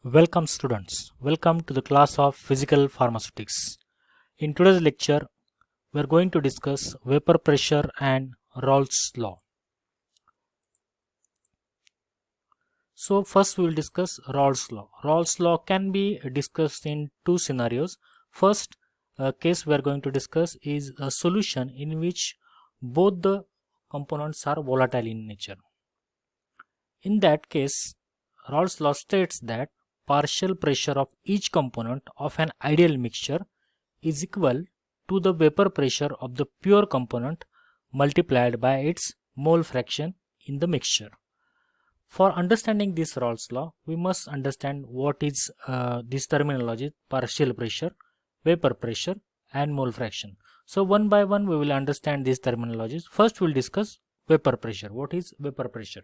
Welcome students, welcome to the class of Physical Pharmaceutics. In today's lecture, we are going to discuss vapor pressure and Raoult's law. So first we will discuss Raoult's law. Raoult's law can be discussed in two scenarios. First case we are going to discuss is a solution in which both the components are volatile in nature. In that case, Raoult's law states that partial pressure of each component of an ideal mixture is equal to the vapor pressure of the pure component multiplied by its mole fraction in the mixture. For understanding this Raoult's law, we must understand what is this terminology: partial pressure, vapor pressure and mole fraction. So one by one we will understand these terminologies. First we will discuss vapor pressure. What is vapor pressure?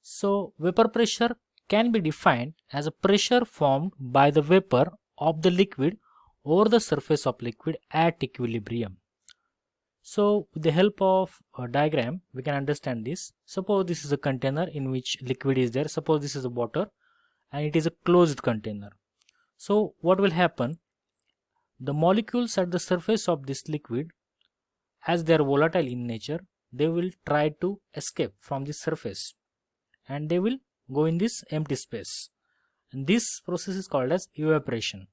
So vapor pressure can be defined as a pressure formed by the vapor of the liquid over the surface of liquid at equilibrium. So with the help of a diagram we can understand this. Suppose this is a container in which liquid is there. Suppose this is a water and it is a closed container. So what will happen? The molecules at the surface of this liquid, as they are volatile in nature, they will try to escape from the surface and they will go in this empty space, and this process is called as evaporation.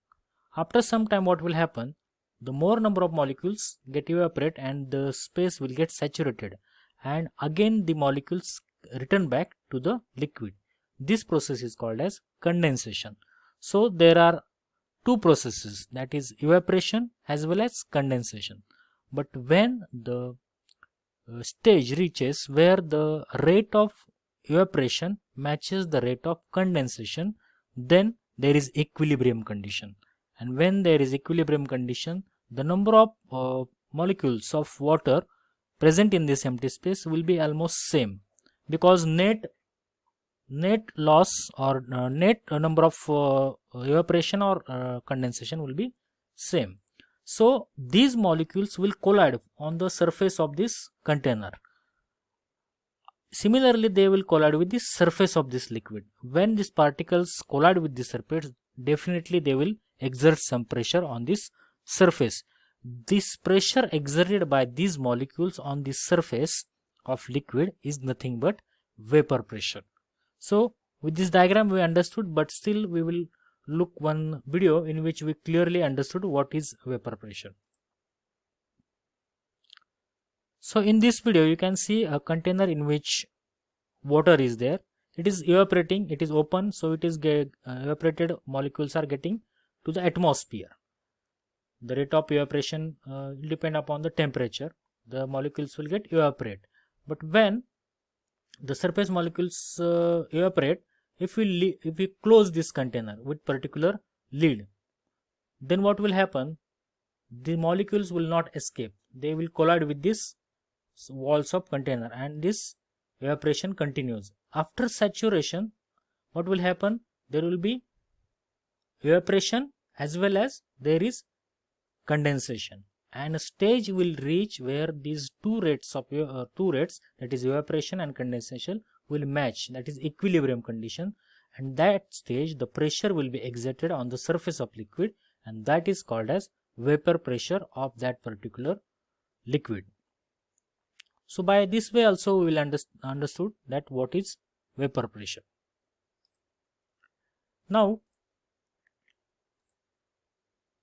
After some time what will happen? The more number of molecules get evaporate and the space will get saturated, and again the molecules return back to the liquid. This process is called as condensation. So there are two processes, that is evaporation as well as condensation. But when the stage reaches where the rate of evaporation matches the rate of condensation, then there is equilibrium condition. And when there is equilibrium condition, the number of molecules of water present in this empty space will be almost same, because net loss or net number of evaporation or condensation will be same. So these molecules will collide on the surface of this container. Similarly, they will collide with the surface of this liquid. When these particles collide with the surface, definitely they will exert some pressure on this surface. This pressure exerted by these molecules on the surface of liquid is nothing but vapor pressure. So with this diagram we understood, but still we will look one video in which we clearly understood what is vapor pressure. So in this video you can see a container in which water is there. It is evaporating, it is open, so it is evaporated molecules are getting to the atmosphere. The rate of evaporation will depend upon the temperature. The molecules will get evaporate. But when the surface molecules evaporate, if we close this container with particular lid, then what will happen? The molecules will not escape. They will collide with this walls of container and this evaporation continues. After saturation, what will happen? There will be evaporation as well as there is condensation, and a stage will reach where these two rates, that is evaporation and condensation, will match, that is equilibrium condition, and that stage the pressure will be exerted on the surface of liquid, and that is called as vapor pressure of that particular liquid. So by this way also we will understood that what is vapor pressure. Now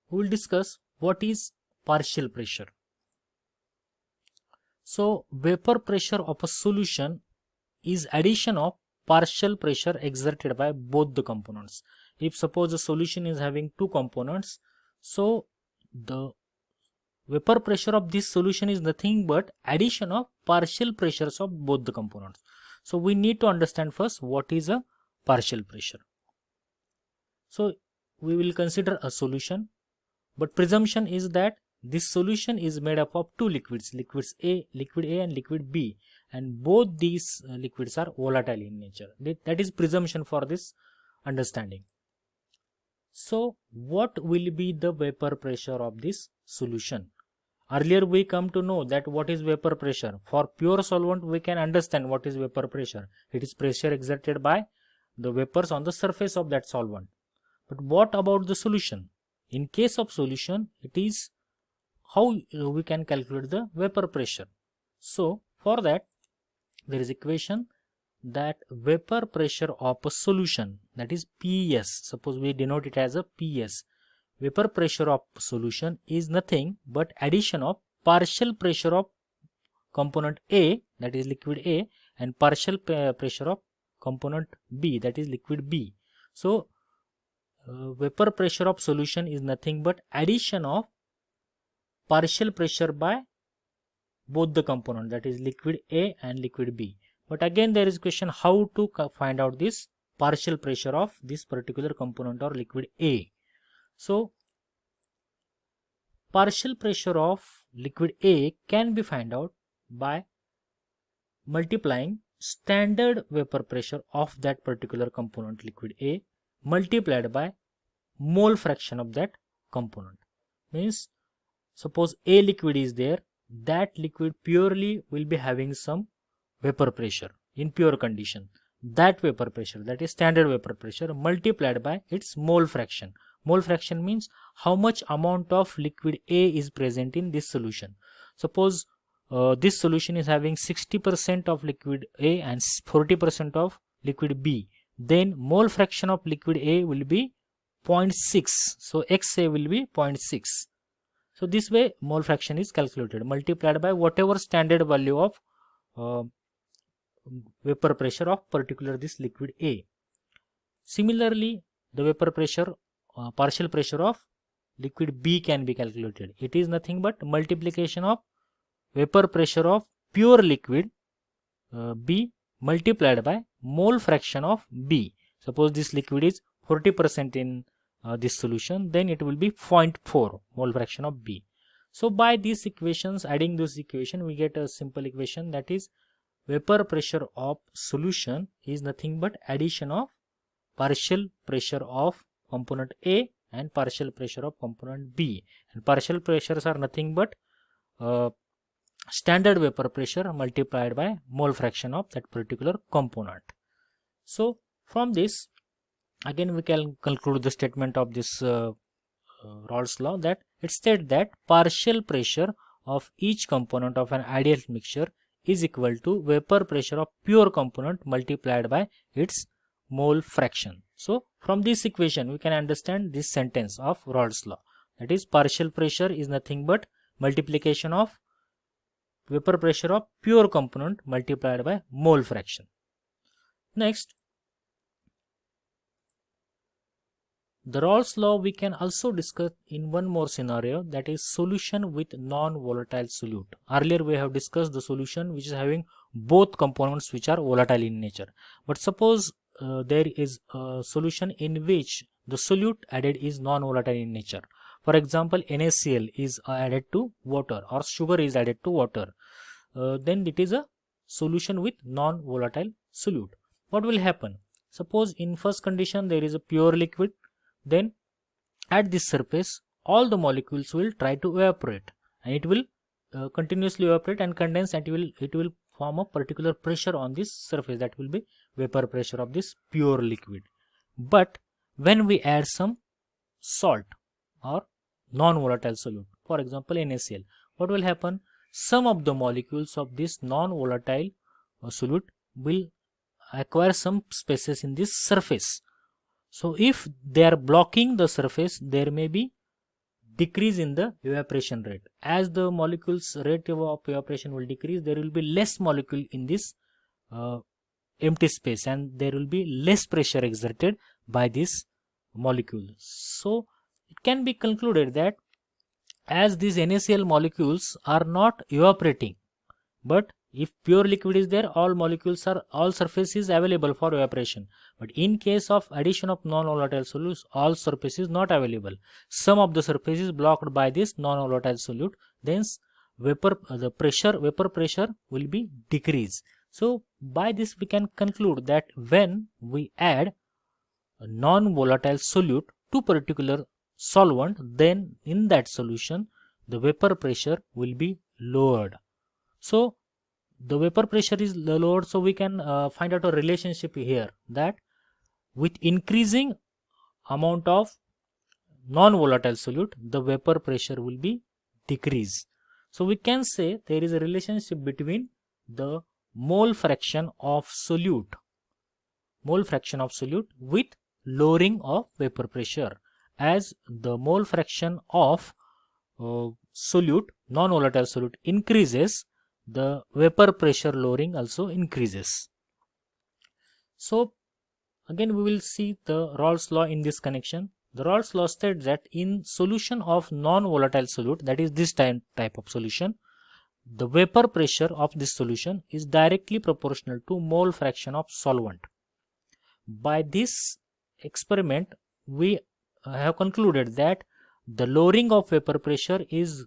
we will discuss what is partial pressure. So vapor pressure of a solution is addition of partial pressure exerted by both the components. If suppose a solution is having two components, so the vapor pressure of this solution is nothing but addition of partial pressures of both the components. So we need to understand first what is a partial pressure. So we will consider a solution, but presumption is that this solution is made up of two liquids, liquid A and liquid B, and both these liquids are volatile in nature. That is presumption for this understanding. So what will be the vapor pressure of this solution? Earlier we come to know that what is vapor pressure. For pure solvent we can understand what is vapor pressure. It is pressure exerted by the vapors on the surface of that solvent. But what about the solution? In case of solution, it is how we can calculate the vapor pressure. So for that, there is equation that vapor pressure of a solution, that is PS. Suppose we denote it as a PS. Vapor pressure of solution is nothing but addition of partial pressure of component A, that is liquid A, and partial pressure of component B, that is liquid B. So vapor pressure of solution is nothing but addition of partial pressure by both the component, that is liquid A and liquid B. But again there is question how to find out this partial pressure of this particular component or liquid A. So partial pressure of liquid A can be found out by multiplying standard vapor pressure of that particular component liquid A multiplied by mole fraction of that component. Means suppose A liquid is there, that liquid purely will be having some vapor pressure in pure condition. That vapor pressure, that is standard vapor pressure, multiplied by its mole fraction. Mole fraction means how much amount of liquid A is present in this solution. Suppose this solution is having 60% of liquid A and 40% of liquid B. Then mole fraction of liquid A will be 0.6. So XA will be 0.6. So this way mole fraction is calculated, multiplied by whatever standard value of vapor pressure of particular this liquid A. Similarly, the vapor pressure, partial pressure of liquid B can be calculated. It is nothing but multiplication of vapor pressure of pure liquid B multiplied by mole fraction of B. Suppose this liquid is 40% in this solution, then it will be 0.4 mole fraction of B. So by these equations, adding this equation, we get a simple equation, that is vapor pressure of solution is nothing but addition of partial pressure of component A and partial pressure of component B. And partial pressures are nothing but standard vapor pressure multiplied by mole fraction of that particular component. So from this, again we can conclude the statement of this Raoult's law, that it states that partial pressure of each component of an ideal mixture is equal to vapor pressure of pure component multiplied by its mole fraction. So from this equation we can understand this sentence of Raoult's law, that is partial pressure is nothing but multiplication of vapor pressure of pure component multiplied by mole fraction. Next, the Raoult's law we can also discuss in one more scenario, that is solution with non-volatile solute. Earlier we have discussed the solution which is having both components which are volatile in nature. But suppose there is a solution in which the solute added is non-volatile in nature. For example, NaCl is added to water or sugar is added to water. Then it is a solution with non-volatile solute. What will happen? Suppose in first condition there is a pure liquid. Then at this surface all the molecules will try to evaporate, and it will continuously evaporate and condense, and it will form a particular pressure on this surface, that will be vapor pressure of this pure liquid. But when we add some salt or non-volatile solute, for example NaCl, what will happen? Some of the molecules of this non-volatile solute will acquire some spaces in this surface. So if they are blocking the surface, there may be decrease in the evaporation rate. As the molecules rate of evaporation will decrease, there will be less molecule in this empty space, and there will be less pressure exerted by this molecule. So it can be concluded that as these NaCl molecules are not evaporating, but if pure liquid is there, all surface is available for evaporation. But in case of addition of non-volatile solutes, all surface is not available. Some of the surface is blocked by this non-volatile solute. Then vapor pressure will be decreased. So by this we can conclude that when we add a non-volatile solute to particular solvent, then in that solution the vapor pressure will be lowered. So the vapor pressure is lowered, so we can find out a relationship here, that with increasing amount of non-volatile solute, the vapor pressure will be decreased. So we can say there is a relationship between the mole fraction of solute with lowering of vapor pressure. As the mole fraction of solute, non-volatile solute increases, the vapor pressure lowering also increases. So again we will see the Raoult's law in this connection. The Raoult's law states that in solution of non-volatile solute, that is this type of solution, the vapor pressure of this solution is directly proportional to mole fraction of solvent. By this experiment, we have concluded that the lowering of vapor pressure is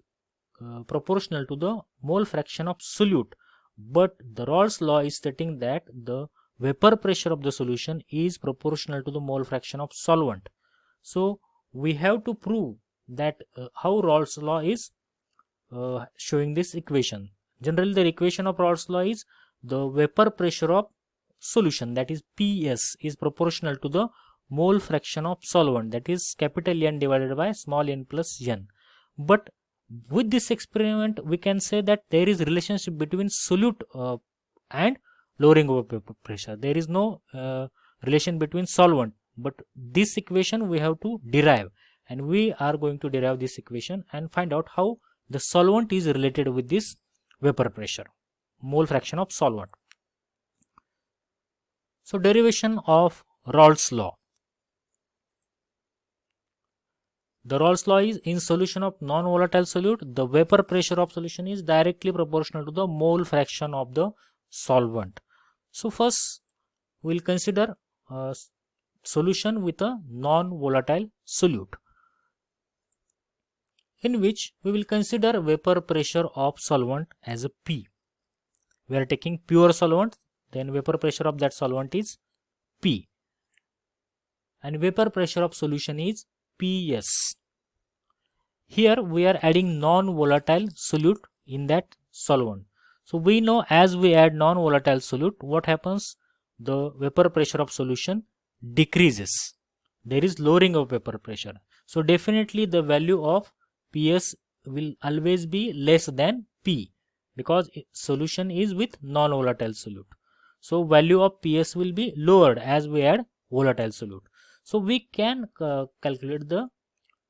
proportional to the mole fraction of solute, but the Raoult's law is stating that the vapor pressure of the solution is proportional to the mole fraction of solvent. So we have to prove that how Raoult's law is showing this equation. Generally, the equation of Raoult's law is the vapor pressure of solution, that is PS, is proportional to the mole fraction of solvent, that is capital N divided by small n plus n. But with this experiment, we can say that there is relationship between solute and lowering of vapor pressure. There is no relation between solvent, but this equation we have to derive, and we are going to derive this equation and find out how the solvent is related with this vapor pressure, mole fraction of solvent. So derivation of Raoult's law. The Raoult's law is in solution of non-volatile solute, the vapor pressure of solution is directly proportional to the mole fraction of the solvent. So first we will consider a solution with a non-volatile solute, in which we will consider vapor pressure of solvent as a P. We are taking pure solvent, then vapor pressure of that solvent is P, and vapor pressure of solution is PS. Here we are adding non-volatile solute in that solvent. So we know as we add non-volatile solute, what happens? The vapor pressure of solution decreases. There is lowering of vapor pressure. So definitely the value of PS will always be less than P, because solution is with non-volatile solute. So value of PS will be lowered as we add volatile solute. So we can calculate the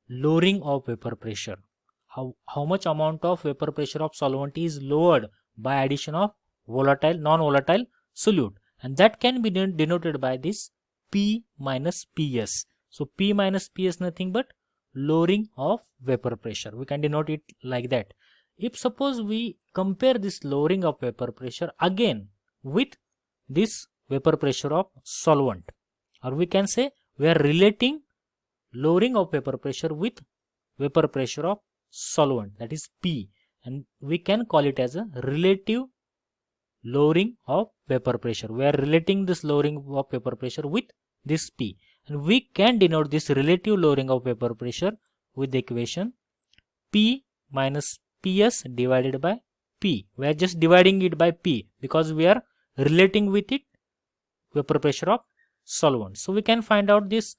lowering of vapor pressure. How much amount of vapor pressure of solvent is lowered by addition of non-volatile solute, and that can be denoted by this P minus PS. So P minus PS nothing but lowering of vapor pressure. We can denote it like that. If suppose we compare this lowering of vapor pressure again with this vapor pressure of solvent, or we can say we are relating lowering of vapor pressure with vapor pressure of solvent, that is P, and we can call it as a relative lowering of vapor pressure. We are relating this lowering of vapor pressure with this P, and we can denote this relative lowering of vapor pressure with the equation P minus PS divided by P. We are just dividing it by P because we are relating with it vapor pressure of solvent. So we can find out this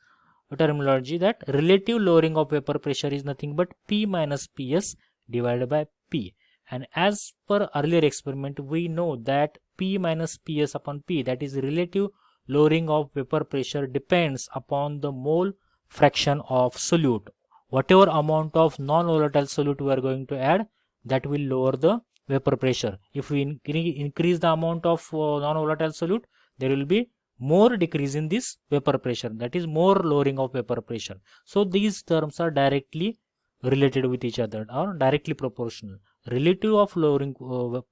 terminology, that relative lowering of vapor pressure is nothing but P minus PS divided by P. And as per earlier experiment, we know that P minus PS upon P, that is relative lowering of vapor pressure, depends upon the mole fraction of solute. Whatever amount of non-volatile solute we are going to add, that will lower the vapor pressure. If we increase the amount of non-volatile solute, there will be more decrease in this vapor pressure, that is more lowering of vapor pressure. So these terms are directly related with each other, or directly proportional. Relative of lowering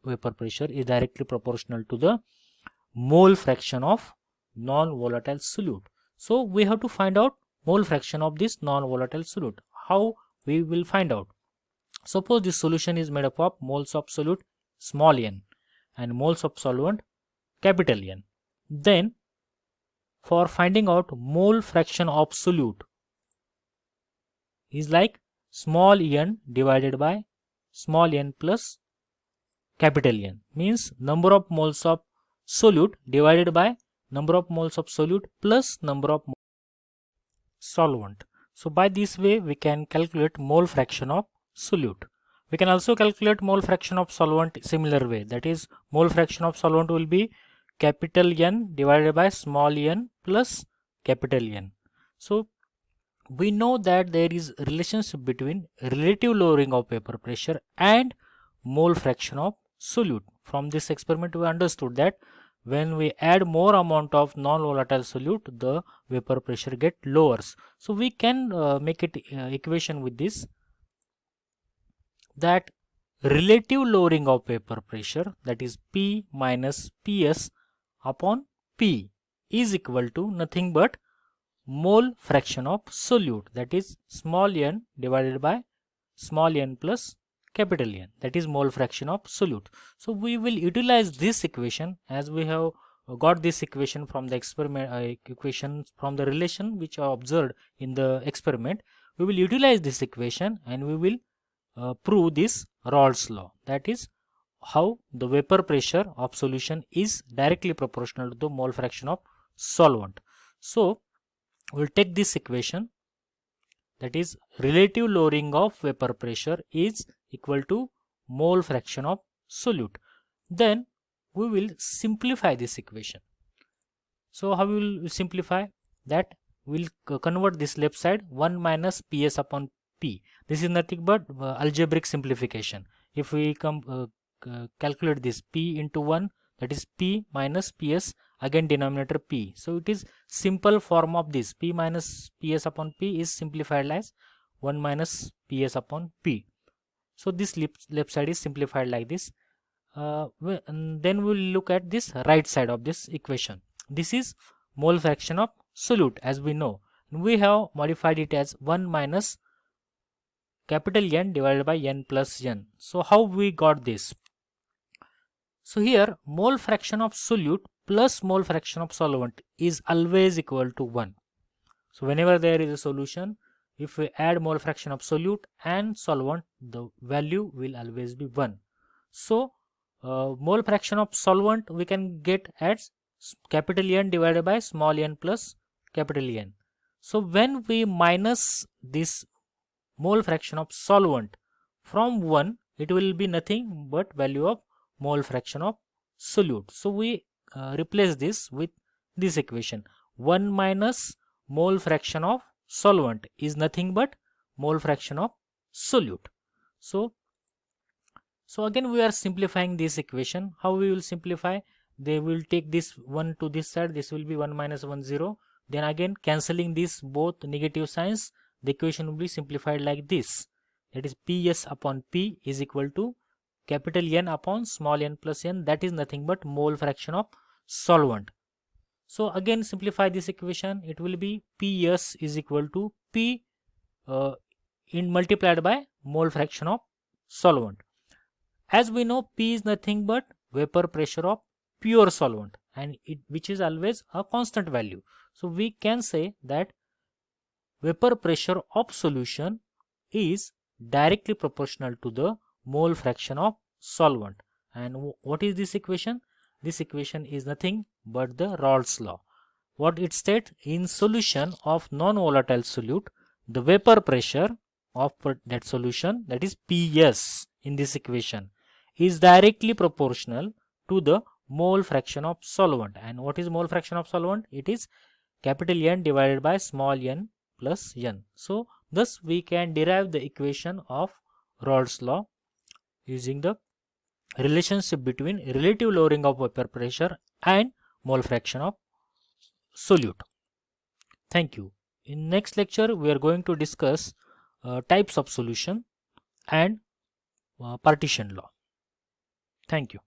vapor pressure is directly proportional to the mole fraction of non-volatile solute. So we have to find out mole fraction of this non-volatile solute. How we will find out? Suppose this solution is made up of moles of solute small n and moles of solvent capital N. Then for finding out mole fraction of solute is like small n divided by small n plus capital N, means number of moles of solute divided by number of moles of solute plus number of solvent. So by this way we can calculate mole fraction of solute. We can also calculate mole fraction of solvent similar way, that is mole fraction of solvent will be capital N divided by small n plus capital N. So we know that there is a relationship between relative lowering of vapor pressure and mole fraction of solute. From this experiment we understood that when we add more amount of non-volatile solute, the vapor pressure get lowers. So we can make it equation with this, that relative lowering of vapor pressure, that is P minus Ps upon P, is equal to nothing but mole fraction of solute, that is small n divided by small n plus capital N, that is mole fraction of solute. So we will utilize this equation, as we have got this equation from the experiment, equation from the relation which are observed in the experiment. We will utilize this equation and we will prove this Raoult's law, that is how the vapor pressure of solution is directly proportional to the mole fraction of solvent. So we will take this equation, that is relative lowering of vapor pressure is equal to mole fraction of solute. Then we will simplify this equation. So how we will simplify that? We will convert this left side 1 minus Ps upon P. This is nothing but algebraic simplification. If we calculate this P into 1, that is P minus Ps, again denominator P. So it is simple form of this. P minus Ps upon P is simplified as 1 minus Ps upon P. So this left side is simplified like this. And then we will look at this right side of this equation. This is mole fraction of solute, as we know. We have modified it as 1 minus capital N divided by N plus N. So how we got this? So here mole fraction of solute plus mole fraction of solvent is always equal to 1. So whenever there is a solution, if we add mole fraction of solute and solvent, the value will always be 1. So mole fraction of solvent we can get as capital N divided by small n plus capital N. So when we minus this mole fraction of solvent from 1, it will be nothing but value of mole fraction of solute. So we replace this with this equation. 1 minus mole fraction of solvent is nothing but mole fraction of solute. So again we are simplifying this equation. How we will simplify? They will take this 1 to this side, this will be 1 minus 1 0. Then again cancelling this both negative signs, the equation will be simplified like this. That is Ps upon P is equal to capital N upon small n plus n, that is nothing but mole fraction of solvent. So again simplify this equation, it will be Ps is equal to P in multiplied by mole fraction of solvent. As we know, P is nothing but vapor pressure of pure solvent, and which is always a constant value. So we can say that vapor pressure of solution is directly proportional to the mole fraction of solvent. And what is this equation? This equation is nothing but the Raoult's law. What it states, in solution of non-volatile solute, the vapor pressure of that solution, that is Ps in this equation, is directly proportional to the mole fraction of solvent. And what is mole fraction of solvent? It is capital N divided by small n plus n. So thus we can derive the equation of Raoult's law using the relationship between relative lowering of vapor pressure and mole fraction of solute. Thank you. In next lecture we are going to discuss types of solution and partition law. Thank you.